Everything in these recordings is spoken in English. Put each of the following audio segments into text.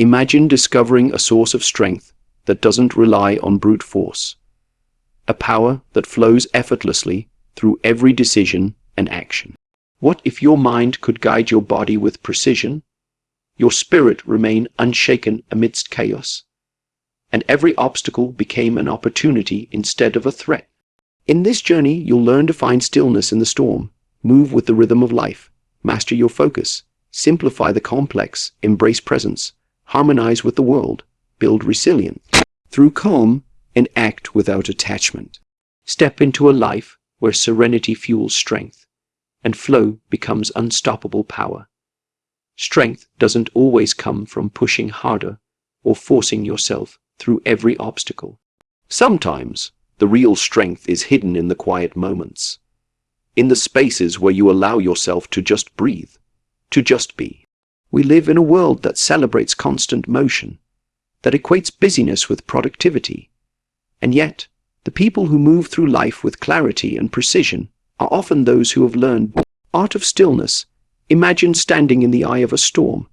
Imagine discovering a source of strength that doesn't rely on brute force, a power that flows effortlessly through every decision and action. What if your mind could guide your body with precision, your spirit remain unshaken amidst chaos, and every obstacle became an opportunity instead of a threat? In this journey, you'll learn to find stillness in the storm, move with the rhythm of life, master your focus, simplify the complex, embrace presence, harmonize with the world, build resilience through calm, and act without attachment. Step into a life where serenity fuels strength, and flow becomes unstoppable power. Strength doesn't always come from pushing harder or forcing yourself through every obstacle. Sometimes the real strength is hidden in the quiet moments, in the spaces where you allow yourself to just breathe, to just be. We live in a world that celebrates constant motion, that equates busyness with productivity, and yet the people who move through life with clarity and precision are often those who have learned the art of stillness. Imagine standing in the eye of a storm.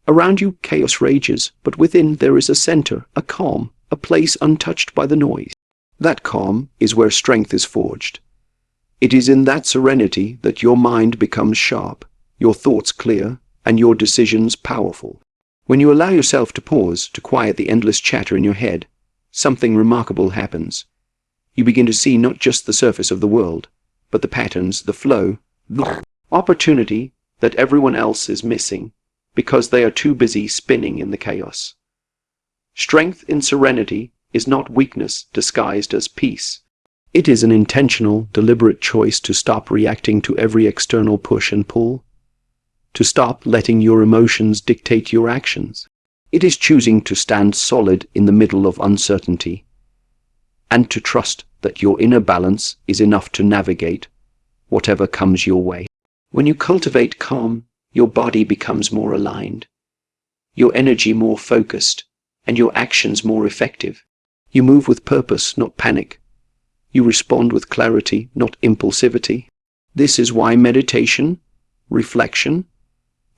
Around you chaos rages, but within there is a center, a calm, a place untouched by the noise. That calm is where strength is forged. It is in that serenity that your mind becomes sharp, your thoughts clear, and your decisions powerful. When you allow yourself to pause, to quiet the endless chatter in your head, something remarkable happens. You begin to see not just the surface of the world, but the patterns, the flow, the opportunity that everyone else is missing because they are too busy spinning in the chaos. Strength in serenity is not weakness disguised as peace. It is an intentional, deliberate choice to stop reacting to every external push and pull, to stop letting your emotions dictate your actions. It is choosing to stand solid in the middle of uncertainty, and to trust that your inner balance is enough to navigate whatever comes your way. When you cultivate calm, your body becomes more aligned, your energy more focused, and your actions more effective. You move with purpose, not panic. You respond with clarity, not impulsivity. This is why meditation, reflection,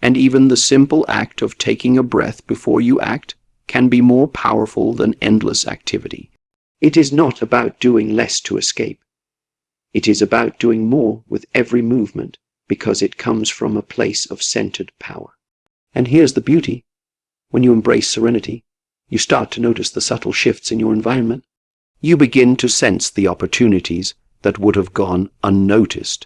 and even the simple act of taking a breath before you act can be more powerful than endless activity. It is not about doing less to escape. It is about doing more with every movement, because it comes from a place of centered power. And here's the beauty. When you embrace serenity, you start to notice the subtle shifts in your environment. You begin to sense the opportunities that would have gone unnoticed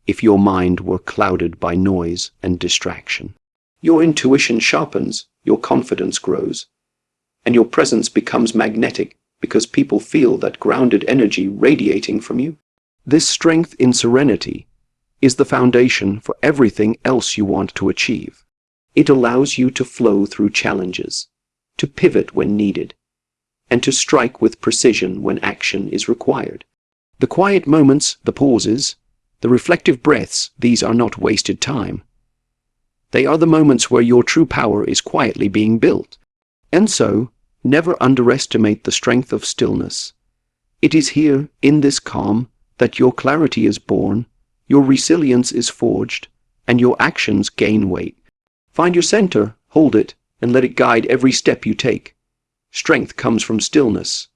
if your mind were clouded by noise and distraction. Your intuition sharpens, your confidence grows, and your presence becomes magnetic because people feel that grounded energy radiating from you. This strength in serenity is the foundation for everything else you want to achieve. It allows you to flow through challenges, to pivot when needed, and to strike with precision when action is required. The quiet moments, the pauses, the reflective breaths, these are not wasted time. They are the moments where your true power is quietly being built. And so, never underestimate the strength of stillness. It is here, in this calm, that your clarity is born, your resilience is forged, and your actions gain weight. Find your center, hold it, and let it guide every step you take. Strength comes from stillness.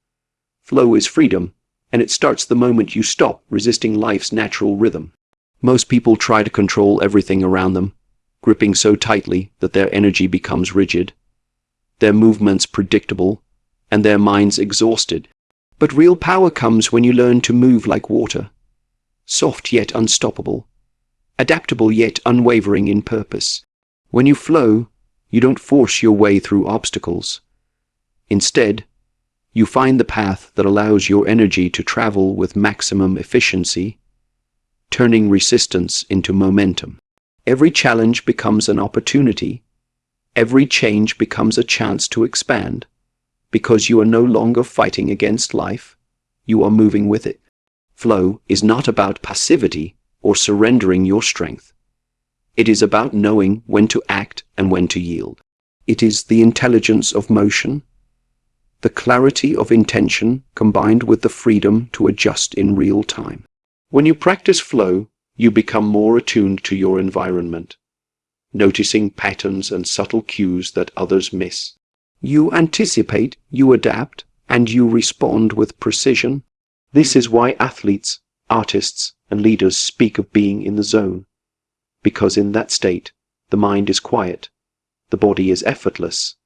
Flow is freedom, and it starts the moment you stop resisting life's natural rhythm. Most people try to control everything around them, gripping so tightly that their energy becomes rigid, their movements predictable, and their minds exhausted. But real power comes when you learn to move like water, soft yet unstoppable, adaptable yet unwavering in purpose. When you flow, you don't force your way through obstacles. Instead, you find the path that allows your energy to travel with maximum efficiency, turning resistance into momentum. Every challenge becomes an opportunity. Every change becomes a chance to expand, because you are no longer fighting against life, you are moving with it. Flow is not about passivity or surrendering your strength. It is about knowing when to act and when to yield. It is the intelligence of motion, the clarity of intention combined with the freedom to adjust in real time. When you practice flow, you become more attuned to your environment, noticing patterns and subtle cues that others miss. You anticipate, you adapt, and you respond with precision. This is why athletes, artists, and leaders speak of being in the zone, because in that state, the mind is quiet, the body is effortless,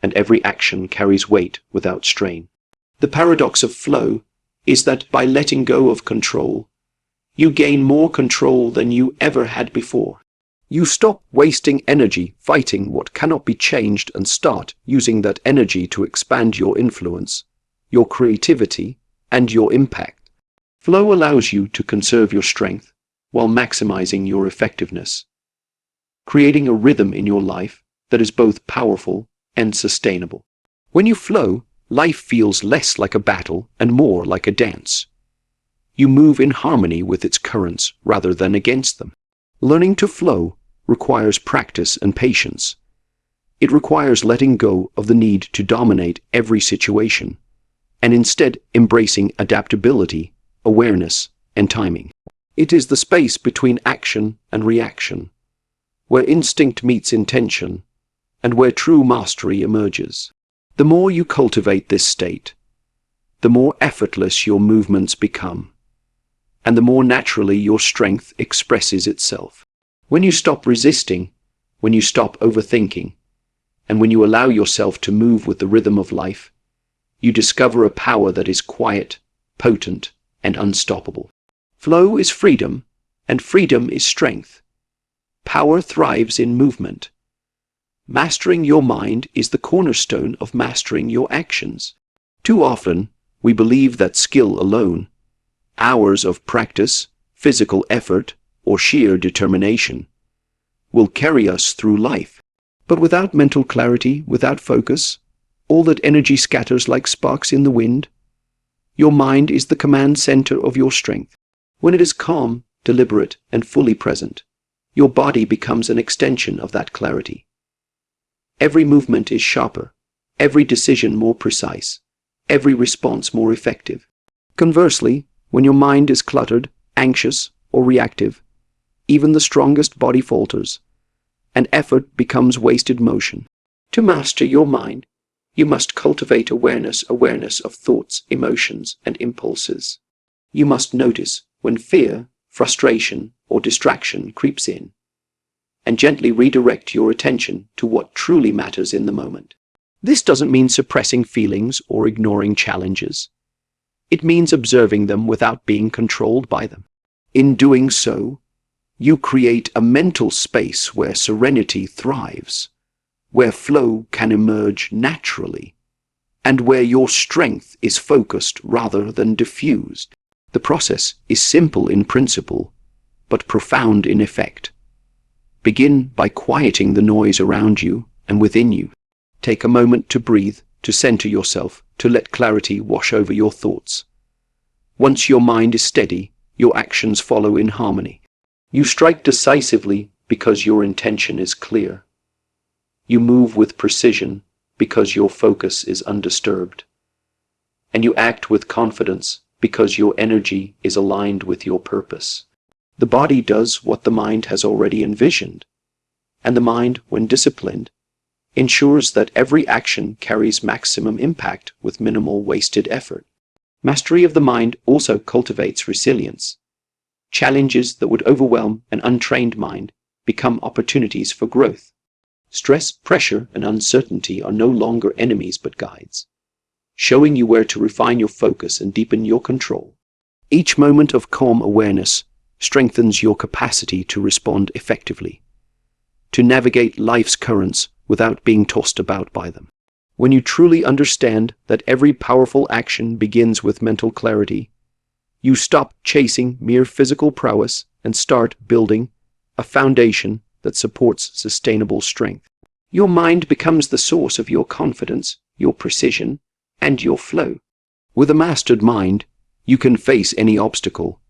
and every action carries weight without strain. The paradox of flow is that by letting go of control, you gain more control than you ever had before. You stop wasting energy fighting what cannot be changed and start using that energy to expand your influence, your creativity, and your impact. Flow allows you to conserve your strength while maximizing your effectiveness, creating a rhythm in your life that is both powerful and sustainable. When you flow, life feels less like a battle and more like a dance. You move in harmony with its currents rather than against them. Learning to flow requires practice and patience. It requires letting go of the need to dominate every situation, and instead embracing adaptability, awareness, and timing. It is the space between action and reaction, where instinct meets intention, and where true mastery emerges. The more you cultivate this state, the more effortless your movements become, and the more naturally your strength expresses itself. When you stop resisting, when you stop overthinking, and when you allow yourself to move with the rhythm of life, you discover a power that is quiet, potent, and unstoppable. Flow is freedom, and freedom is strength. Power thrives in movement. Mastering your mind is the cornerstone of mastering your actions. Too often, we believe that skill alone, hours of practice, physical effort, or sheer determination, will carry us through life. But without mental clarity, without focus, all that energy scatters like sparks in the wind. Your mind is the command center of your strength. When it is calm, deliberate, and fully present, your body becomes an extension of that clarity. Every movement is sharper, every decision more precise, every response more effective. Conversely, when your mind is cluttered, anxious, or reactive, even the strongest body falters, and effort becomes wasted motion. To master your mind, you must cultivate awareness of thoughts, emotions, and impulses. You must notice when fear, frustration, or distraction creeps in, and gently redirect your attention to what truly matters in the moment. This doesn't mean suppressing feelings or ignoring challenges. It means observing them without being controlled by them. In doing so, you create a mental space where serenity thrives, where flow can emerge naturally, and where your strength is focused rather than diffused. The process is simple in principle, but profound in effect. Begin by quieting the noise around you and within you. Take a moment to breathe, to center yourself, to let clarity wash over your thoughts. Once your mind is steady, your actions follow in harmony. You strike decisively because your intention is clear. You move with precision because your focus is undisturbed. And you act with confidence because your energy is aligned with your purpose. The body does what the mind has already envisioned, and the mind, when disciplined, ensures that every action carries maximum impact with minimal wasted effort. Mastery of the mind also cultivates resilience. Challenges that would overwhelm an untrained mind become opportunities for growth. Stress, pressure, and uncertainty are no longer enemies but guides, showing you where to refine your focus and deepen your control. Each moment of calm awareness strengthens your capacity to respond effectively, to navigate life's currents without being tossed about by them. When you truly understand that every powerful action begins with mental clarity, you stop chasing mere physical prowess and start building a foundation that supports sustainable strength. Your mind becomes the source of your confidence, your precision, and your flow. With a mastered mind, you can face any obstacle,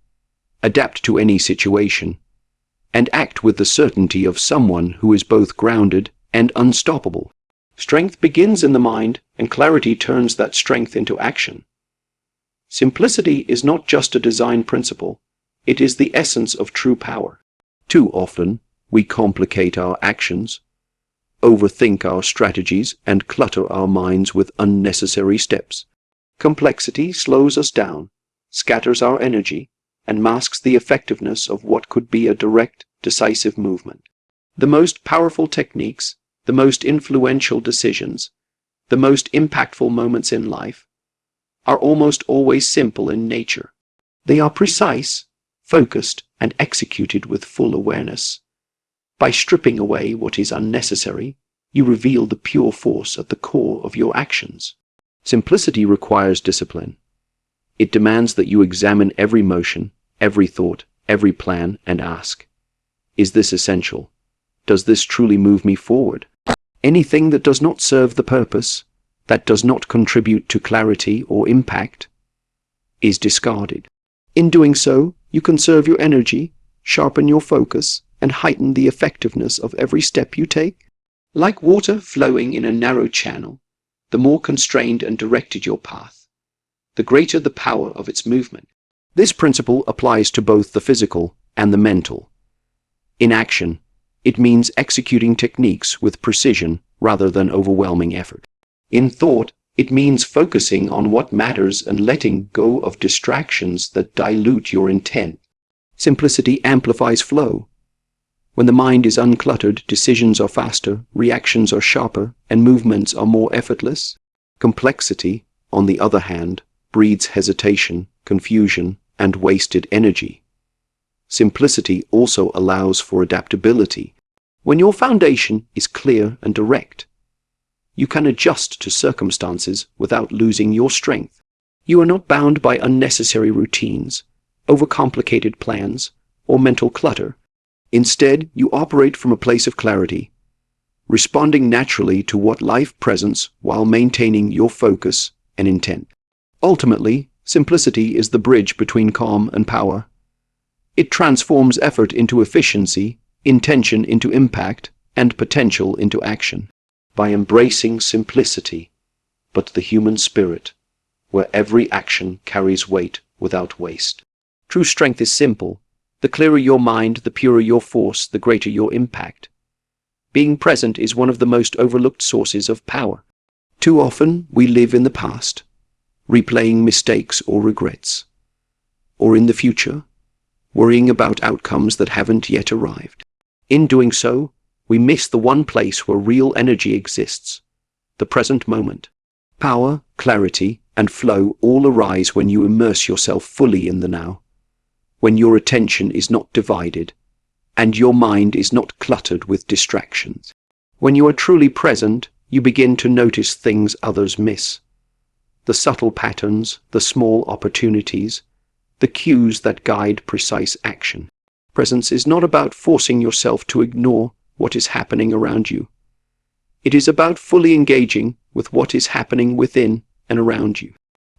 adapt to any situation, and act with the certainty of someone who is both grounded and unstoppable. Strength begins in the mind, and clarity turns that strength into action. Simplicity is not just a design principle, it is the essence of true power. Too often, We complicate our actions, overthink our strategies, and clutter our minds with unnecessary steps. Complexity slows us down, scatters our energy, and masks the effectiveness of what could be a direct, decisive movement. The most powerful techniques, the most influential decisions, the most impactful moments in life are almost always simple in nature. They are precise, focused, and executed with full awareness. By stripping away what is unnecessary, you reveal the pure force at the core of your actions. Simplicity requires discipline. It demands that you examine every motion, every thought, every plan, and ask, is this essential? Does this truly move me forward? Anything that does not serve the purpose, that does not contribute to clarity or impact, is discarded. In doing so, you conserve your energy, sharpen your focus, and heighten the effectiveness of every step you take. Like water flowing in a narrow channel, the more constrained and directed your path, the greater the power of its movement. This principle applies to both the physical and the mental. In action, it means executing techniques with precision rather than overwhelming effort. In thought, it means focusing on what matters and letting go of distractions that dilute your intent. Simplicity amplifies flow. When the mind is uncluttered, decisions are faster, reactions are sharper, and movements are more effortless. Complexity, on the other hand, breeds hesitation, confusion, and wasted energy. Simplicity also allows for adaptability. When your foundation is clear and direct, you can adjust to circumstances without losing your strength. You are not bound by unnecessary routines, overcomplicated plans, or mental clutter. Instead, you operate from a place of clarity, responding naturally to what life presents while maintaining your focus and intent. Ultimately, simplicity is the bridge between calm and power. It transforms effort into efficiency, intention into impact, and potential into action. By embracing simplicity, but the human spirit, where every action carries weight without waste. True strength is simple. The clearer your mind, the purer your force, the greater your impact. Being present is one of the most overlooked sources of power. Too often, we live in the past, replaying mistakes or regrets, or in the future, worrying about outcomes that haven't yet arrived. In doing so, we miss the one place where real energy exists, the present moment. Power, clarity, and flow all arise when you immerse yourself fully in the now, when your attention is not divided, and your mind is not cluttered with distractions. When you are truly present, you begin to notice things others miss. The subtle patterns, the small opportunities, the cues that guide precise action. Presence is not about forcing yourself to ignore what is happening around you. It is about fully engaging with what is happening within and around you.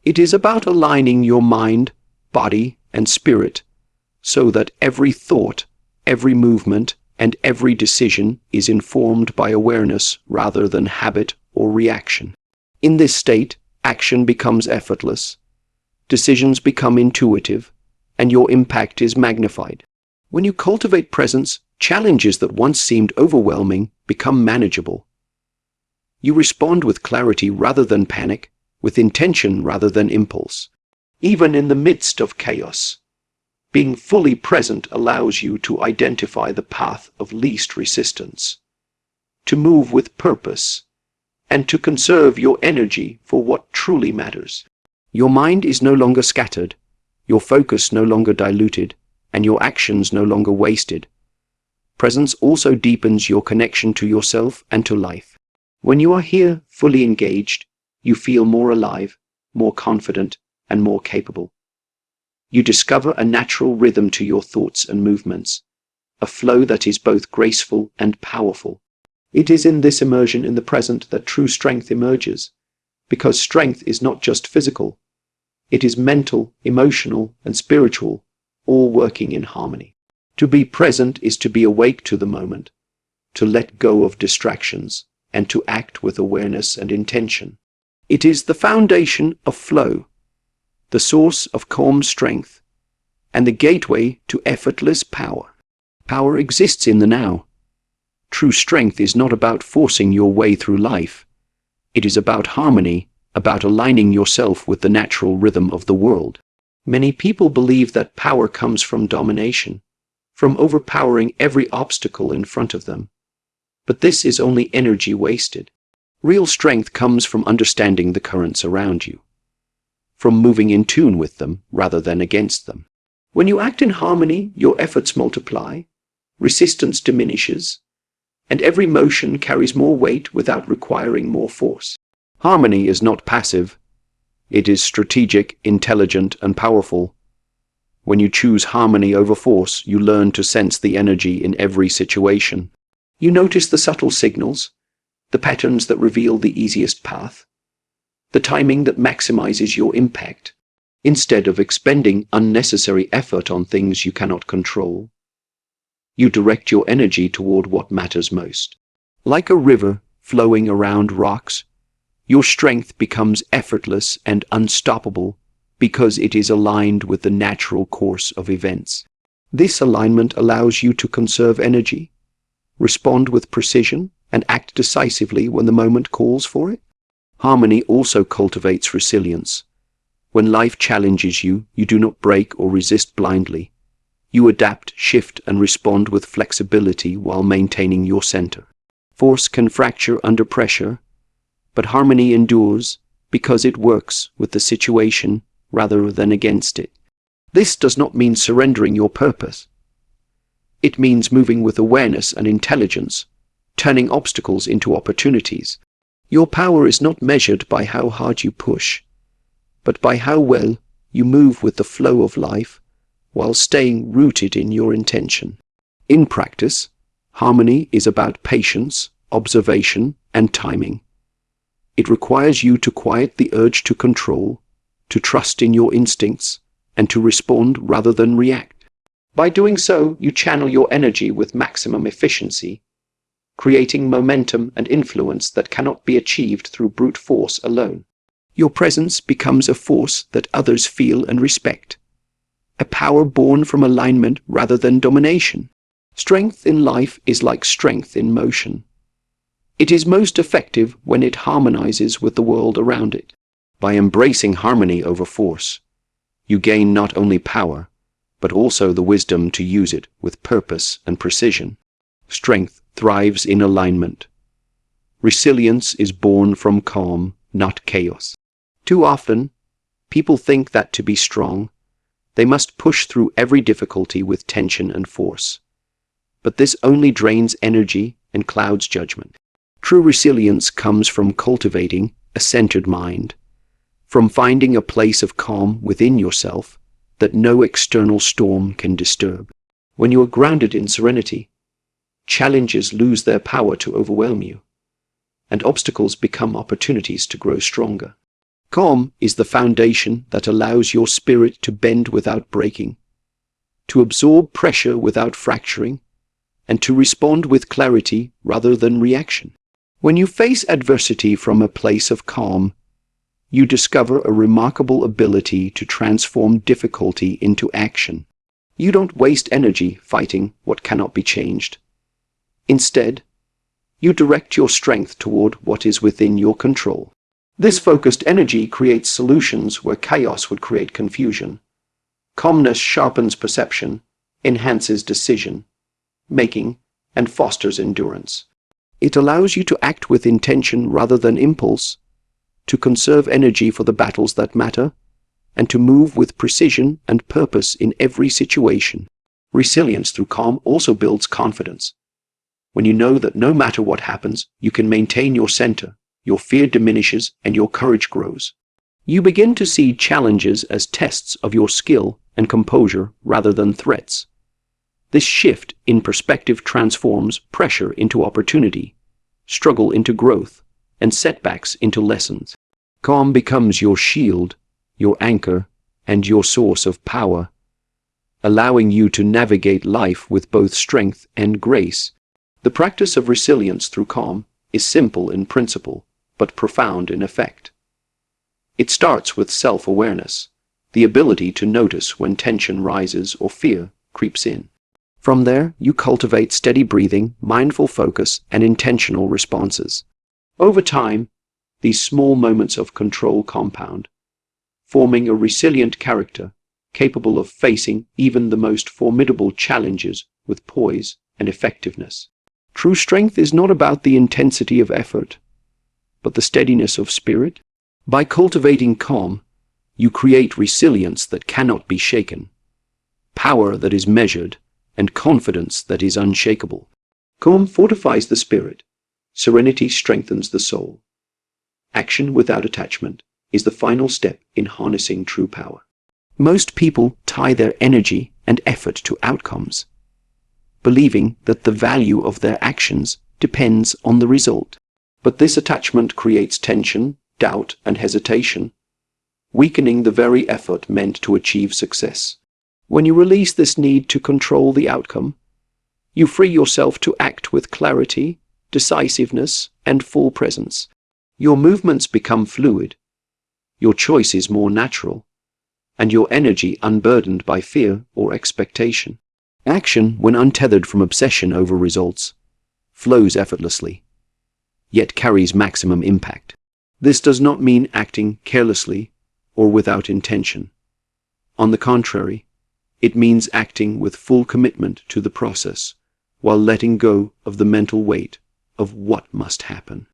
It is about aligning your mind, body, and spirit so that every thought, every movement, and every decision is informed by awareness rather than habit or reaction. In this state, action becomes effortless, decisions become intuitive, and your impact is magnified. When you cultivate presence, challenges that once seemed overwhelming become manageable. You respond with clarity rather than panic, with intention rather than impulse. Even in the midst of chaos, being fully present allows you to identify the path of least resistance, to move with purpose, and to conserve your energy for what truly matters. Your mind is no longer scattered, your focus no longer diluted, and your actions no longer wasted. Presence also deepens your connection to yourself and to life. When you are here, fully engaged, you feel more alive, more confident, and more capable. You discover a natural rhythm to your thoughts and movements, a flow that is both graceful and powerful. It is in this immersion in the present that true strength emerges, because strength is not just physical. It is mental, emotional, and spiritual, all working in harmony. To be present is to be awake to the moment, to let go of distractions, and to act with awareness and intention. It is the foundation of flow, the source of calm strength, and the gateway to effortless power. Power exists in the now. True strength is not about forcing your way through life. It is about harmony, about aligning yourself with the natural rhythm of the world. Many people believe that power comes from domination, from overpowering every obstacle in front of them. But this is only energy wasted. Real strength comes from understanding the currents around you, from moving in tune with them rather than against them. When you act in harmony, your efforts multiply, resistance diminishes, and every motion carries more weight without requiring more force. Harmony is not passive. It is strategic, intelligent, and powerful. When you choose harmony over force, you learn to sense the energy in every situation. You notice the subtle signals, the patterns that reveal the easiest path, the timing that maximizes your impact, instead of expending unnecessary effort on things you cannot control. You direct your energy toward what matters most. Like a river flowing around rocks, your strength becomes effortless and unstoppable because it is aligned with the natural course of events. This alignment allows you to conserve energy, respond with precision, and act decisively when the moment calls for it. Harmony also cultivates resilience. When life challenges you, you do not break or resist blindly. You adapt, shift, and respond with flexibility while maintaining your center. Force can fracture under pressure, but harmony endures because it works with the situation rather than against it. This does not mean surrendering your purpose. It means moving with awareness and intelligence, turning obstacles into opportunities. Your power is not measured by how hard you push, but by how well you move with the flow of life while staying rooted in your intention. In practice, harmony is about patience, observation, and timing. It requires you to quiet the urge to control, to trust in your instincts, and to respond rather than react. By doing so, you channel your energy with maximum efficiency, creating momentum and influence that cannot be achieved through brute force alone. Your presence becomes a force that others feel and respect, a power born from alignment rather than domination. Strength in life is like strength in motion. It is most effective when it harmonizes with the world around it. By embracing harmony over force, you gain not only power, but also the wisdom to use it with purpose and precision. Strength thrives in alignment. Resilience is born from calm, not chaos. Too often, people think that to be strong, they must push through every difficulty with tension and force. But this only drains energy and clouds judgment. True resilience comes from cultivating a centered mind, from finding a place of calm within yourself that no external storm can disturb. When you are grounded in serenity, challenges lose their power to overwhelm you, and obstacles become opportunities to grow stronger. Calm is the foundation that allows your spirit to bend without breaking, to absorb pressure without fracturing, and to respond with clarity rather than reaction. When you face adversity from a place of calm, you discover a remarkable ability to transform difficulty into action. You don't waste energy fighting what cannot be changed. Instead, you direct your strength toward what is within your control. This focused energy creates solutions where chaos would create confusion. Calmness sharpens perception, enhances decision making, and fosters endurance. It allows you to act with intention rather than impulse, to conserve energy for the battles that matter, and to move with precision and purpose in every situation. Resilience through calm also builds confidence. When you know that no matter what happens, you can maintain your center, your fear diminishes and your courage grows. You begin to see challenges as tests of your skill and composure rather than threats. This shift in perspective transforms pressure into opportunity, struggle into growth, and setbacks into lessons. Calm becomes your shield, your anchor, and your source of power, allowing you to navigate life with both strength and grace. The practice of resilience through calm is simple in principle, but profound in effect. It starts with self-awareness, the ability to notice when tension rises or fear creeps in. From there, you cultivate steady breathing, mindful focus, and intentional responses. Over time, these small moments of control compound, forming a resilient character capable of facing even the most formidable challenges with poise and effectiveness. True strength is not about the intensity of effort, but the steadiness of spirit. By cultivating calm, you create resilience that cannot be shaken, power that is measured, and confidence that is unshakable. Calm fortifies the spirit. Serenity strengthens the soul. Action without attachment is the final step in harnessing true power. Most people tie their energy and effort to outcomes, believing that the value of their actions depends on the result. But this attachment creates tension, doubt, and hesitation, weakening the very effort meant to achieve success. When you release this need to control the outcome, you free yourself to act with clarity, decisiveness, and full presence. Your movements become fluid, your choice is more natural, and your energy unburdened by fear or expectation. Action, when untethered from obsession over results, flows effortlessly, yet carries maximum impact. This does not mean acting carelessly or without intention. On the contrary, it means acting with full commitment to the process, while letting go of the mental weight of what must happen.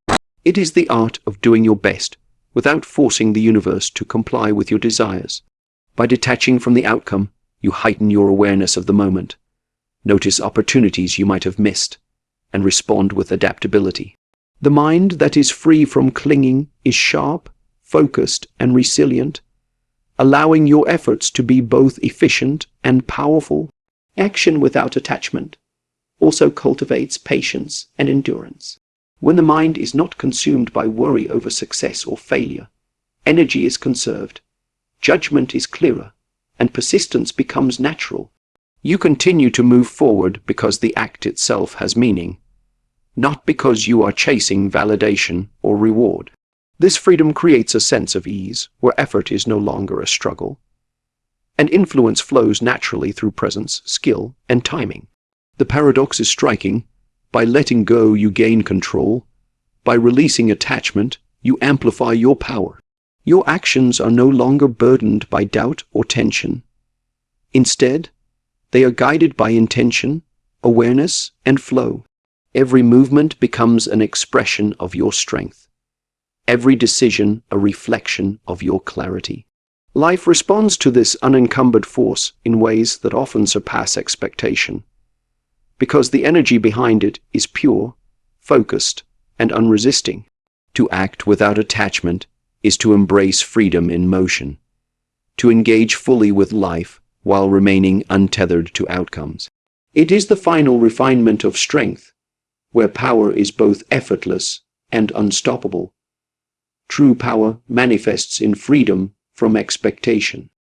It is the art of doing your best without forcing the universe to comply with your desires. By detaching from the outcome, you heighten your awareness of the moment, notice opportunities you might have missed, and respond with adaptability. The mind that is free from clinging is sharp, focused, and resilient, allowing your efforts to be both efficient and powerful. Action without attachment also cultivates patience and endurance. When the mind is not consumed by worry over success or failure, energy is conserved, judgment is clearer, and persistence becomes natural. You continue to move forward because the act itself has meaning, not because you are chasing validation or reward. This freedom creates a sense of ease where effort is no longer a struggle, and influence flows naturally through presence, skill, and timing. The paradox is striking. By letting go, you gain control. By releasing attachment, you amplify your power. Your actions are no longer burdened by doubt or tension. Instead, they are guided by intention, awareness, and flow. Every movement becomes an expression of your strength. Every decision a reflection of your clarity. Life responds to this unencumbered force in ways that often surpass expectation, because the energy behind it is pure, focused, and unresisting. To act without attachment is to embrace freedom in motion, to engage fully with life while remaining untethered to outcomes. It is the final refinement of strength, where power is both effortless and unstoppable. True power manifests in freedom from expectation.